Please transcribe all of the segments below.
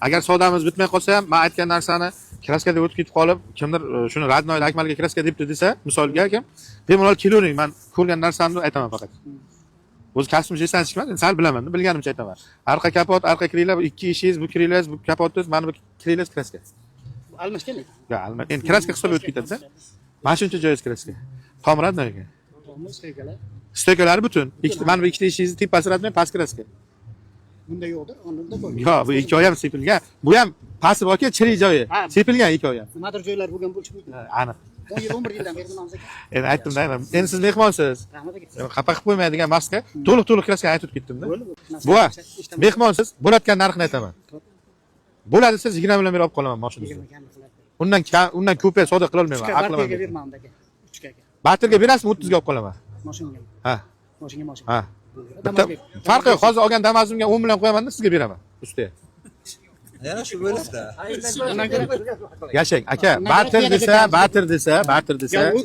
Agar savdomiz bitmay qolsa ham, men aytgan narsani kraskaga o'tib ketib qolib, kimdir shuni Radnoyli Akmalga kraska debdi desa, misolga kim, bemalol kelavering, men ko'rgan narsamni aytaman faqat. O'z kasbimni esan chiqmadi, sal bilaman, bilganimcha aytaman. Arqa kapot, arqa kiranglar, bu ikki ishingiz, bu kiringiz, bu kapotingiz, mana bu kiringiz kraska. Almashgan ekan. Yo, albatta. Endi kraska hisob o'tib ketadi-da. Mana shuncha joyiz kraska. Tom Radnoyga. Stoykalari butun. Mana bu ikkita ishingizni tepasi Radnoy, past kraska. Bunda yo'qdir, onda bor. Yo, bu ikki oy ham sepilgan. Bu ham pasti borki, chirik joyi. Sepilgan ikki oy ham. Nimadir joylar bo'lgan bo'lishi mumkin. Aniq. 11 yildan beri bilamiz ekan. Endi aytdim-da, endi siz mehmonsiz. Rahmat aka. Xafa qilib qo'ymaydigan maska, to'liq kraska aytib ketdim-da. Buva, mehmonsiz, bo'layotgan narxini aytaman. Bo'ladi desa 20 million berib olib qolaman mashinani. Undan ko'p savdo qila olmayman, aqlim. Barterga bermayman aka. 3 ga aka. Barterga berasizmi 30 ga olib qolaman. Mashinaga. Ha. Mashina. Ha. Farqi yo'q, hozir olgan Damazimga 10 million qo'yaman-da, sizga beraman. Ustiga. Yana shu bo'ladi-da. Yashang, aka, barter desa.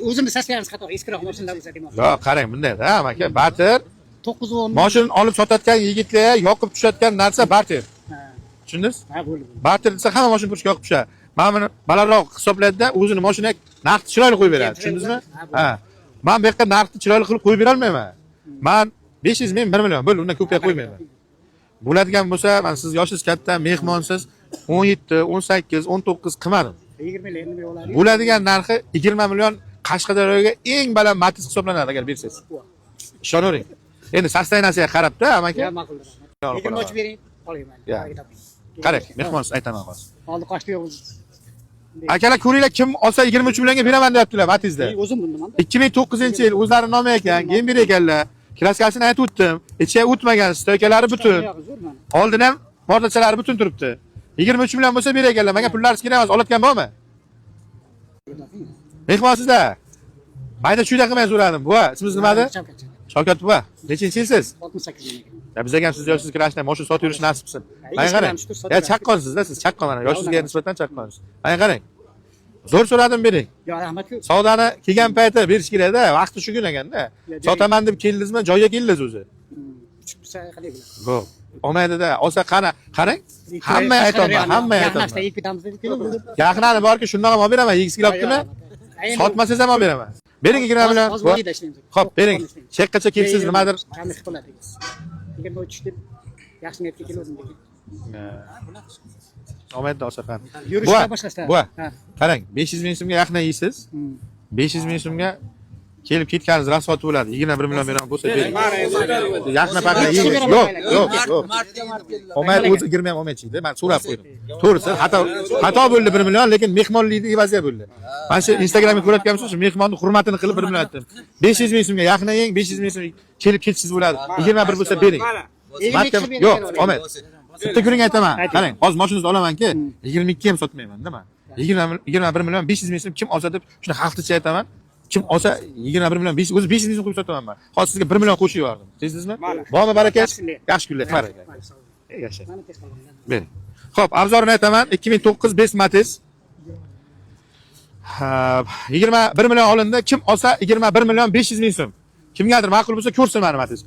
O'zimni saskayamiz qator, eskiroq mashinalar desa demoqchi. Yo'q, qarang bunday-da, aka, barter 910. mashinani olib sotayotgan yigitlar yoqib tushayotgan narsa barter. Ha. Tushundingiz? Ha, bo'ldi. Barter desa hamma mashina pulga yoqib tushadi. Mana buni balandroq hisoblaydi-da, o'zini mashinaga narxni chiroyli qo'yib beradi. Tushundingizmi? Ha. Men bu yerga narxni chiroyli qilib qo'yib bera olmayman. Men 500 ming 1 million bo'ldi, undan ko'pga qo'ymayman. Bo'ladigan bo'lsa, men siz yoshingiz katta, mehmonsiz 17, 18, 19 qilmadim. 20 million nima bo'ladi? Bo'ladigan narxi 20 million Qashqadaryoga eng baland Matiz hisoblanadi agar bersangiz. Ishonavering. Endi sostaynasiga qarab-da, amaki. Ya ma'qul. 20 ochib bering, olayman. Qarang, mehmonsiz aytaman hozir. Oldi qochdi yo'q. Akalar ko'ringlar, kim olsa 23 millionga beraman deyaptilar Matizda. O'zim bundaman. 2009-yil o'zlari nomi ekan, keyin ber ekanlar. Kraskasini aytib o'tdim. Ichiga o'tmagan, stoykalari butun. Oldin ham mordachalari butun turibdi. 23 million bo'lsa ber ekanlar. Menga pullaringiz kerak emas, olayotgan bormi? Mehmonsizda. Mayda chuyda qilmay so'radim. Buva, ismingiz nima edi? Shavkat buva. Nechinchi yilsiz? 68 yil. Ya bizga ham siz yoshsiz kirashdan mashina sotib yurish nasib qilsin. Mana qarang. Ya chaqqonsizda siz, chaqqon mana. Yoshingizga nisbatan chaqqonsiz. Mana qarang. Zo'r so'radim bering. Yo, rahmat-ku. Savdoni kelgan payti berish kerak-da, vaqti shu kun ekanda. Sotaman deb keldingizmi, joyiga keldingiz o'zi. Chiqsa qilay bilan. Yo'q. Olmaydi-da. Olsa qarang. Hamma aytaman, hamma aytaman. Yaxnashda yeb ketamiz deb keldim. Yaqinani borki, shundoq ham olib beraman, yegisi kelyaptimi? Sotmasangiz ham olib beraman. Bering 20 million. Xo'p, bering. Chekkacha kelsiz nimadir. Kamlik qiladi. 23 deb yaxshi niyatga keldim. Olmaydi Osaqan. Yurishga boshlashda. Bu. Qarang, 500 ming so'mga yaqin yeysiz. 500 ming so'mga kelib ketganingiz rasvot bo'ladi. 21 million beraman bo'lsa bering. Yaqin paqqa yeying. Yo'q. Olmaydi, o'zi 20 ham olmaychiydi. Men so'rab qo'ydim. To'g'risi, xato bo'ldi 1 million, lekin mehmonlikning evaziga bo'ldi. Mana shu Instagramga ko'rayotganmisiz, shu mehmonning hurmatini qilib 1 million aytdim. 500 ming so'mga yaqin yeying, 500 ming so'm kelib ketishsiz bo'ladi. 21 bo'lsa bering. Yo'q, olmaydi. Bitta kuring aytaman. Qarang, hozir mashinangizni olamanki, 22 ham sotmayman-da men. 21 million 500 ming so'm kim olsa deb shuni xalqcha aytaman. Kim olsa 21 million 500 o'zi 500 ming so'm qo'yib sotaman men. Hozir sizga 1 million qo'shib yubordim. Sezdingizmi? Bormi baraka? Yaxshi kunlar, baraka. Yasha. Bering. Xo'p, obzorini aytaman. 2009 Best Matiz. 21 million olindi. Kim olsa 21 million 500 ming so'm. Kimgadir ma'qul bo'lsa ko'rsin meni Matiz.